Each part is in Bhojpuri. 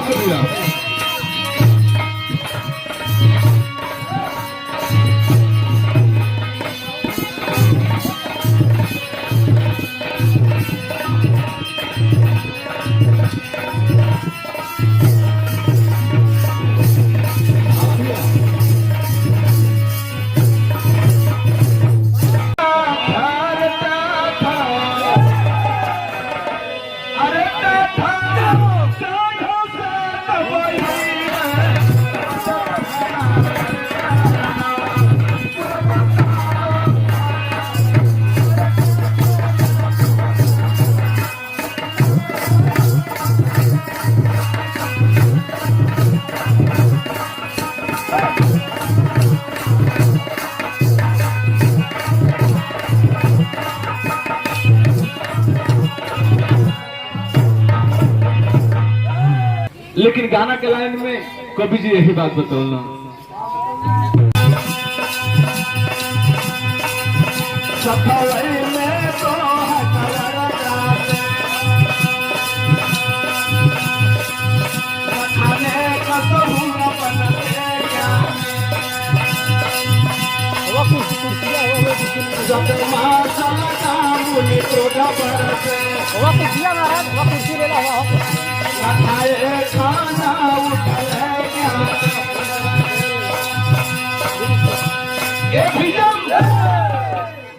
दिया। लेकिन गाना के लाइन में कवि जी यही बात बतौना,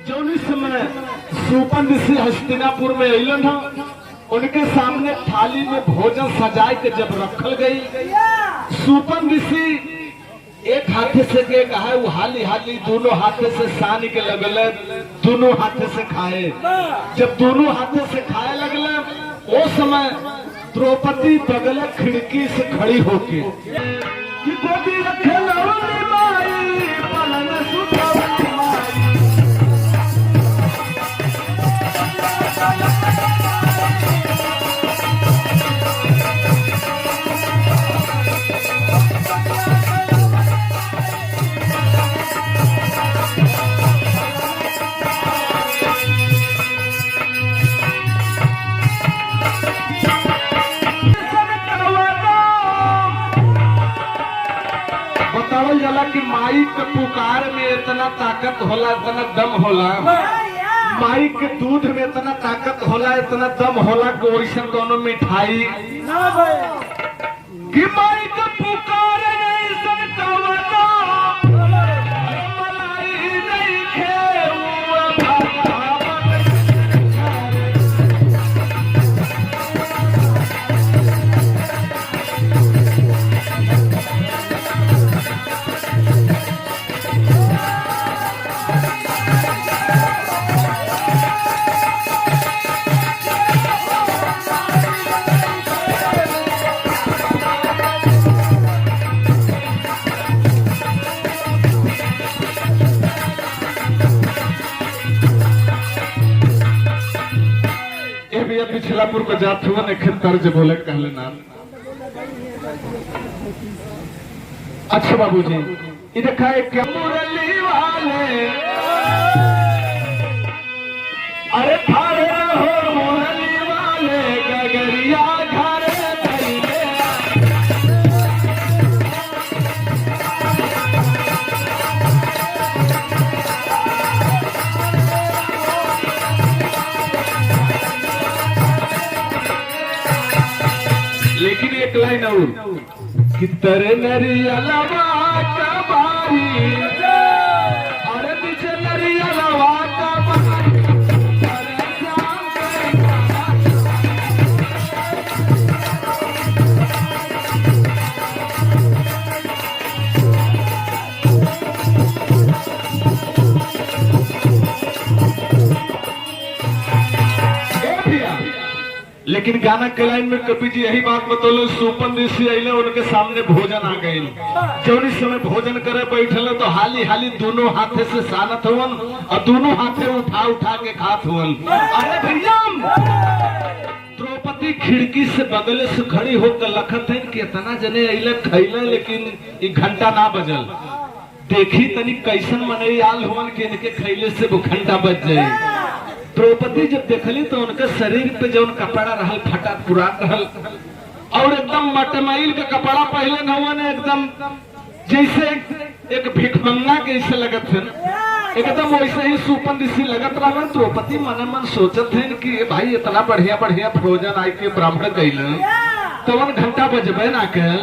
जो समय सुपन ऋषि हस्तिनापुर में अलन उनके सामने थाली में भोजन सजाए के जब रखल गई, सुपन ऋषि एक हाथे से के कहा वो हाली हाली दोनों हाथे से सान के लगल, दोनों हाथे से खाए। जब दोनों हाथे से खाए लगल वो समय द्रौपदी बगल खिड़की से खड़ी होके जाला कि माई के पुकार में इतना ताकत होला, इतना दम होला, माई के दूध में इतना ताकत होला, इतना दम होला कि वैसे दोनों मिठाई कि माई के पुकार नहीं सकता मलाई नहीं पिछलापुर को जात हुआ ने तर्ज बोले कहले ना। अच्छा बाबूजी ये देखा है क्या मुरली वाले अरे थारे हो मुरली वाले गगरिया घर लेकिन एक लाइन और कि तेरे नरियलवा का बारी अरे पीछे नरियलवा का बारी लेकिन गाना के लाइन में कवि जी यही बात बतौल, सुपन ऋषि अले उनके सामने भोजन आ गए, जौन समय भोजन करे बैठल तो हाली हाली दोनों हाथे से सानत हुवन और दोनों हाथे उठा उठा के खात हुवन। अरे भैया द्रौपदी खिड़की से बगले से खड़ी होकर लखत है कि इतना जने अले खैले लेकिन ये घंटा ना बजल, देखी तनी कैसन मनई आल हुवन कि इनके खैले से वो घंटा बज जाए। द्रौपदी जब देखली तो उनके शरीर पे जो कपड़ा रहल फटा पुरान रहल और एकदम मटमैल का कपड़ा पहले हुआ ने एकदम जैसे एक भिखमंगा के ऐसे लगत है, एकदम वैसे ही सुपन ऋषि लगत रहा। द्रौपदी मन मन सोचत है कि भाई इतना बढ़िया बढ़िया भोजन आई के ब्राह्मण कैल तो 1 घंटा बजबे ना कल।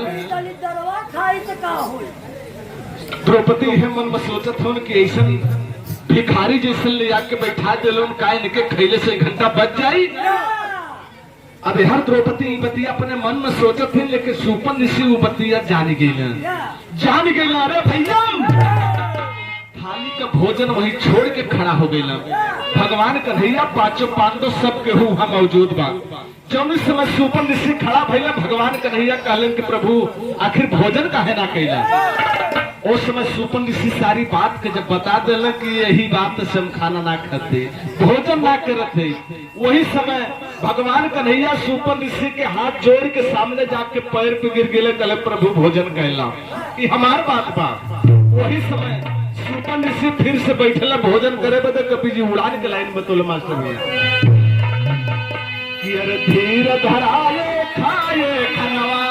द्रौपदी है मन में सोचत हो कि ऐसा भिखारी जैसे ले आके बैठा दिलो काय निके खैले से 1 घंटा बच जाई। अब हर द्रौपदी बतिया अपने मन में सोचत थे, लेकिन सुपन ऋषि वो बतिया जान गई। अरे भैया थाली का भोजन वही छोड़ के खड़ा हो गई। भगवान कन्हैया 5 पांडव सब केहू वहां मौजूद बा। जौन समय सुपन ऋषि खड़ा भैया भगवान कन्हैया कहलन कि प्रभु आखिर भोजन काहे ना कैला। उस समय सुपन ऋषि सारी बात के जब बता दिल कि यही बात से हम खाना ना खाते भोजन ना करते, वही समय भगवान कन्हैया सुपन ऋषि के हाथ जोड़ के सामने जाके पैर पे गिर गए, कल प्रभु भोजन कहला कि हमार बात बा। वही समय सुपन ऋषि फिर से बैठला भोजन करे बदे कपी जी उड़ान के लाइन बतौल मास्टर भैया कि अरे धीर धराए खाए खनवा,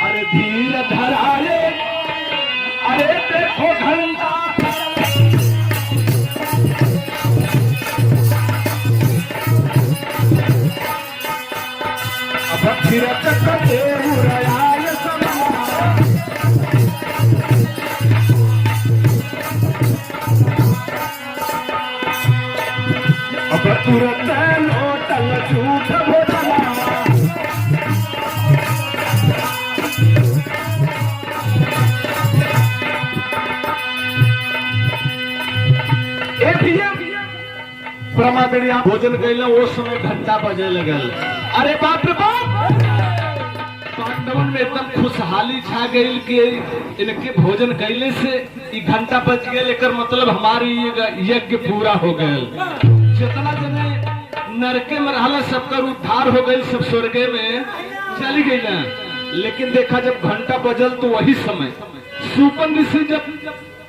अरे धीर धराए, अरे देखो घंटा अब फिर चक्कर उड़ाए समा, अब तुरंत लोटल झूठ भोजला। ब्रह्मादड़िया भोजन कैल वो समय घंटा बजे लगल। अरे बाप रे बाप, पांडवन में एकदम खुशहाली छा गई कि इनके भोजन कैले से घंटा बज गए, लेकर मतलब हमारी यज्ञ पूरा हो गया। जितना जने नरके में रहला सबका उद्धार हो गई, सब स्वर्गे में चली गई ना। लेकिन देखा जब घंटा बजल तो वही समय सुपन ऋषि जब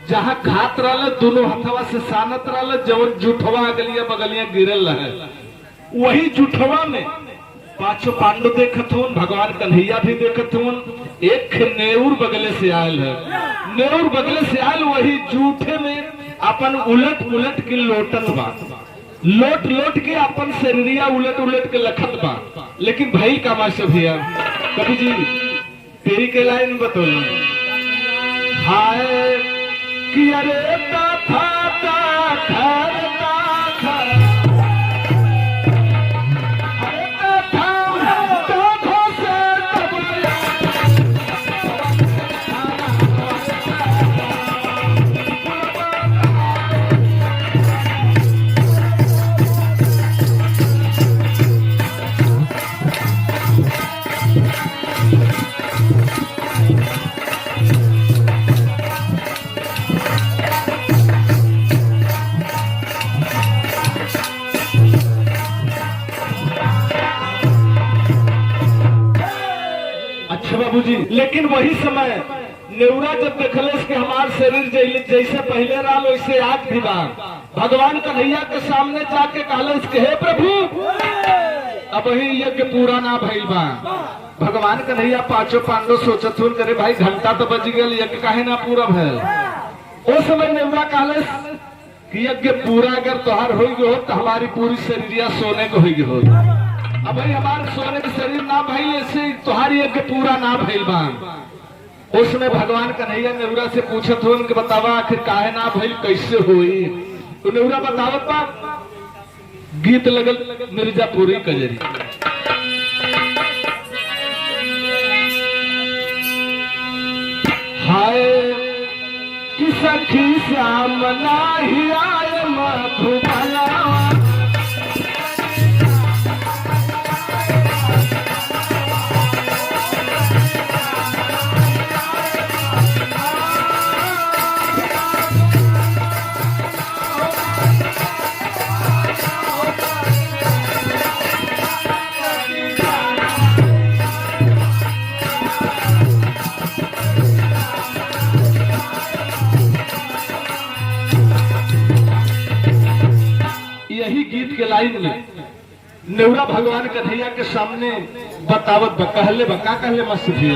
जहाँ खात रहा दोनों हथवा से सानत रहा, जवन जुठवा अगलिया बगलिया गिरल रहे, वही जुठवा में 5 पांडव देखत हूँ, भगवान कन्हैया भी देखत हूँ। एक नेउर बगले से आयल है, नेउर बगले से आयल वही जूठे में अपन उलट उलट के लोटत बा, लोट लोट के अपन शरीरिया उलट उलट के लखत बा। लेकिन भाई का मास्टर भैया कभी जी तेरी के लाइन बतौल हाय कि अरे था बाबूजी। लेकिन वही समय नेउरा जब देखले कि हमार शरीर जैसे पहले रहा वैसे आज भी बा, भगवान कन्हैया के सामने जाके कहले कि हे प्रभु अब ही यज्ञ पूरा ना भइल बा। भगवान कन्हैया 5 पांडव सोचत हुन करे भाई घंटा तो बज गया, यज्ञ काहे ना पूरा भइल। उस समय नेउरा कहले कि यज्ञ पूरा अगर तोहार हो गयो तो हमारी पूरी शरीरिया सोने को हो गयो। अब भाई हमारे सोने के शरीर ना भइल ऐसे तुम्हारी यज्ञ पूरा ना भइल बा। उसमें भगवान कन्हैया नेउरा से पूछत हो कि बतावा आखिर काहे ना भइल कैसे हुई। तो नेउरा बतावत बा गीत लगल मिर्जापुरी कजरी। हाय कि सखी श्याम नाही आय मधुबाला, नेवरा भगवान कन्हैया के सामने बतावत कहले बका कहले मस्त भी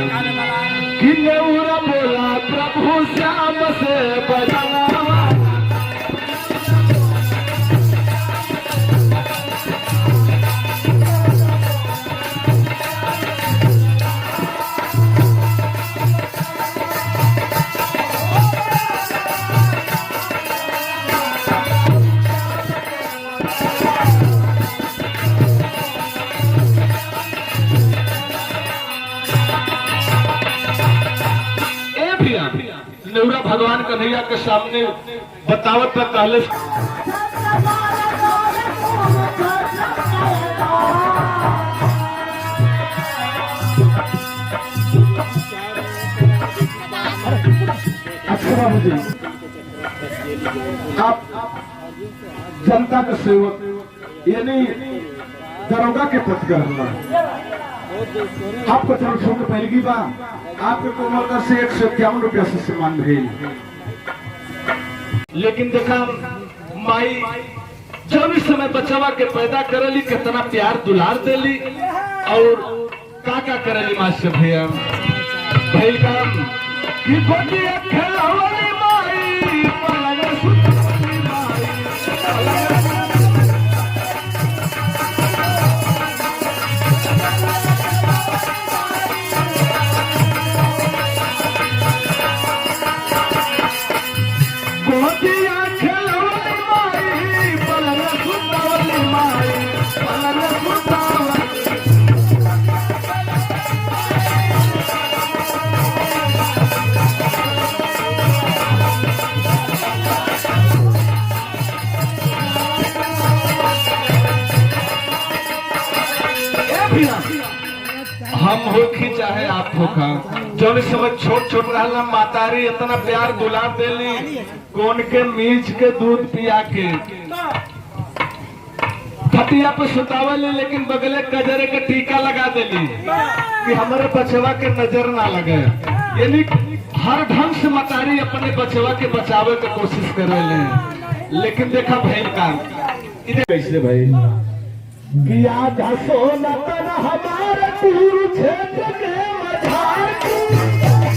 कि नेवरा बोला प्रभु श्याम से बजनावा नेवरा भगवान कन्हैया के सामने बतावत पर कहले अच्छा मुझे आप जनता का सेवक यानी दरोगा के पद करना आपको चलो छोड़ पहली बार आपके कोमलकर से 151 रुपया से सम्मान भेल लेकिन देखा माई जब इस समय बचवा के पैदा करेली कितना प्यार दुलार देली और का करेली मास्टर भैया भैल का कि बटिया खेलावली माई पलंग सुतली माई हम होखी चाहे आप होखा जौन समय छोट छोट रहला मातारी इतना प्यार दुलार देली कौन के मीच के दूध पिया के खटिया पे सुतावली लेकिन बगले कजरे के टीका लगा देली कि हमारे बचवा के नजर ना लगे यानी हर ढंग से मतारी अपने बचवा के बचावे के कोशिश करे ले लेकिन देखा भैल का कैसे भाई किया धसो न कर हमारे कुरुक्षेत्र के मझार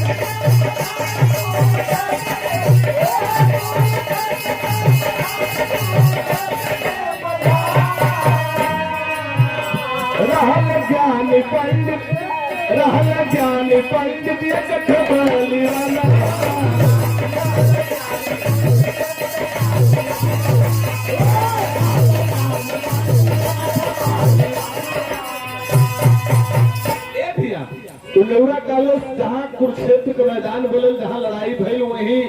रहल ज्ञान पंडित एक बोली नेवरा कॉलेज जहाँ कुरुक्षेत्र के मैदान बोले जहाँ लड़ाई भई वही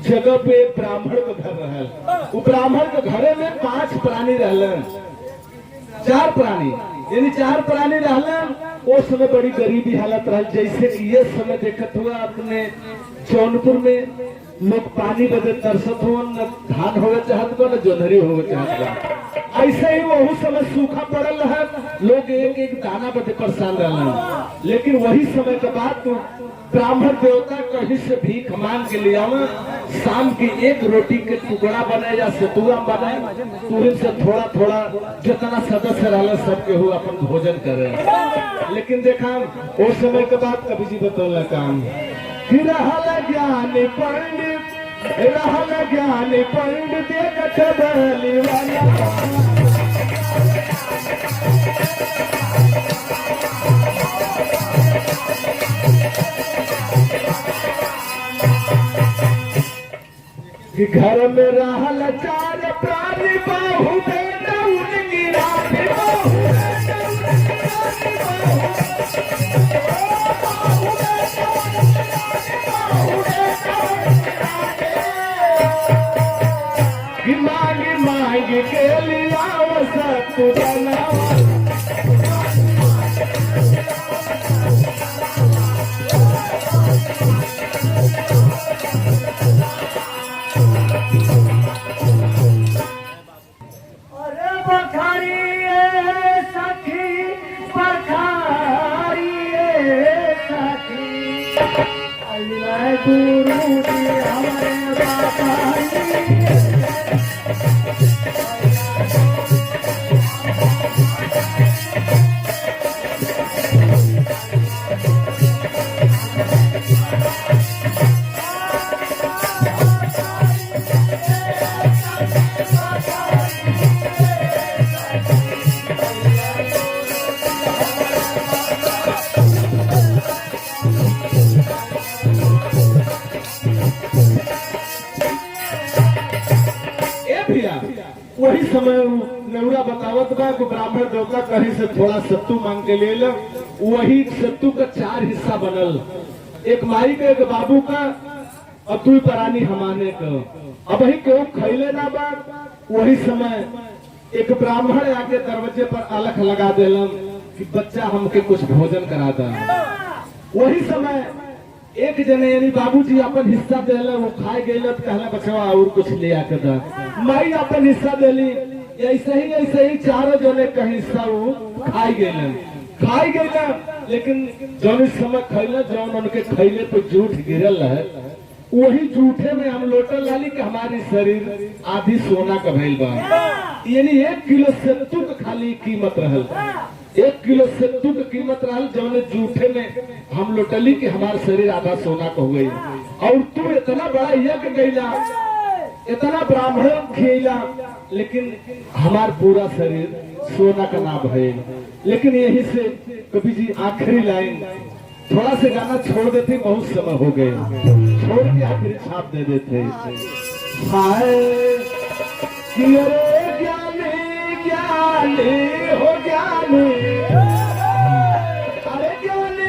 जगह पे ब्राह्मण के घर रहल वो ब्राह्मण के घरे में 5 प्राणी रहलन 4 प्राणी यानी 4 प्राणी रहलन उस समय बड़ी गरीबी हालत रहा जैसे कि ये समय देखत हुआ अपने जौनपुर में लोग पानी बदे तरसत हो न धान होवे चाहत बा न जोनहरी होवे चाहत बा ऐसे ही वही समय सूखा पड़ल है लोग एक एक दाना बदे परेशान रहलन लेकिन वही समय के बाद तो ब्राह्मण देवता कहीं से भीख मांग के ले आवे शाम की 1 रोटी के टुकड़ा बने या सतुआ बने तुरंत से थोड़ा थोड़ा जितना सदस्य रहल सबके हो अपन भोजन करे लेकिन देखा उस समय के बाद कभी जी बतौला काम रहल ज्ञान पंडित देखत बली वाला कि घर में रहल 4 प्राणी बाहु में डाउन गिरा कि मांग के लिया सतु गुरु हमारे बाबा वही समय नेवरा बतावत बा कि ब्राह्मण देवता कहीं से थोड़ा सत्तू मांग के ले लो। वही सत्तू का 4 हिस्सा बनल, एक माई का, एक बाबू का और 2 परानी हमाने का। अब ही क्यों खैले ना बा। वही समय एक ब्राह्मण आके दरवाजे पर अलख लगा देलन कि बच्चा हमके कुछ भोजन करा दा। वही समय एक जने यानी बाबूजी अपन हिस्सा देले, वो खाए गए तो कहला बचवा और कुछ ले आके दा। माई अपन हिस्सा देली, ऐसे ही 4 जने का हिस्सा वो खाई गए। लेकिन जौन इस समय खैले, जौन उनके खैले पे झूठ गिरल है, वही झूठे में हम लोटल लाली कि हमारी शरीर आधी सोना का भइल बा। यानी 1 किलो सत्तू का खाली कीमत रहल, 1 किलो सत्तू की कीमत रहल, जौन झूठे में हम लोटली कि हमारा शरीर आधा सोना का हो गई। और तू इतना बड़ा यज्ञ गईला, इतना ब्राह्मण खिला, लेकिन हमार पूरा शरीर सोना का ना भइल। लेकिन यही से कवि जी आखिरी लाइन थोड़ा से गाना छोड़ देते, बहुत समय हो गए, छोड़ के आखिरी छाप दे देते। हाय कि अरे ज्ञानी ज्ञानी हो ज्ञानी, अरे ज्ञानी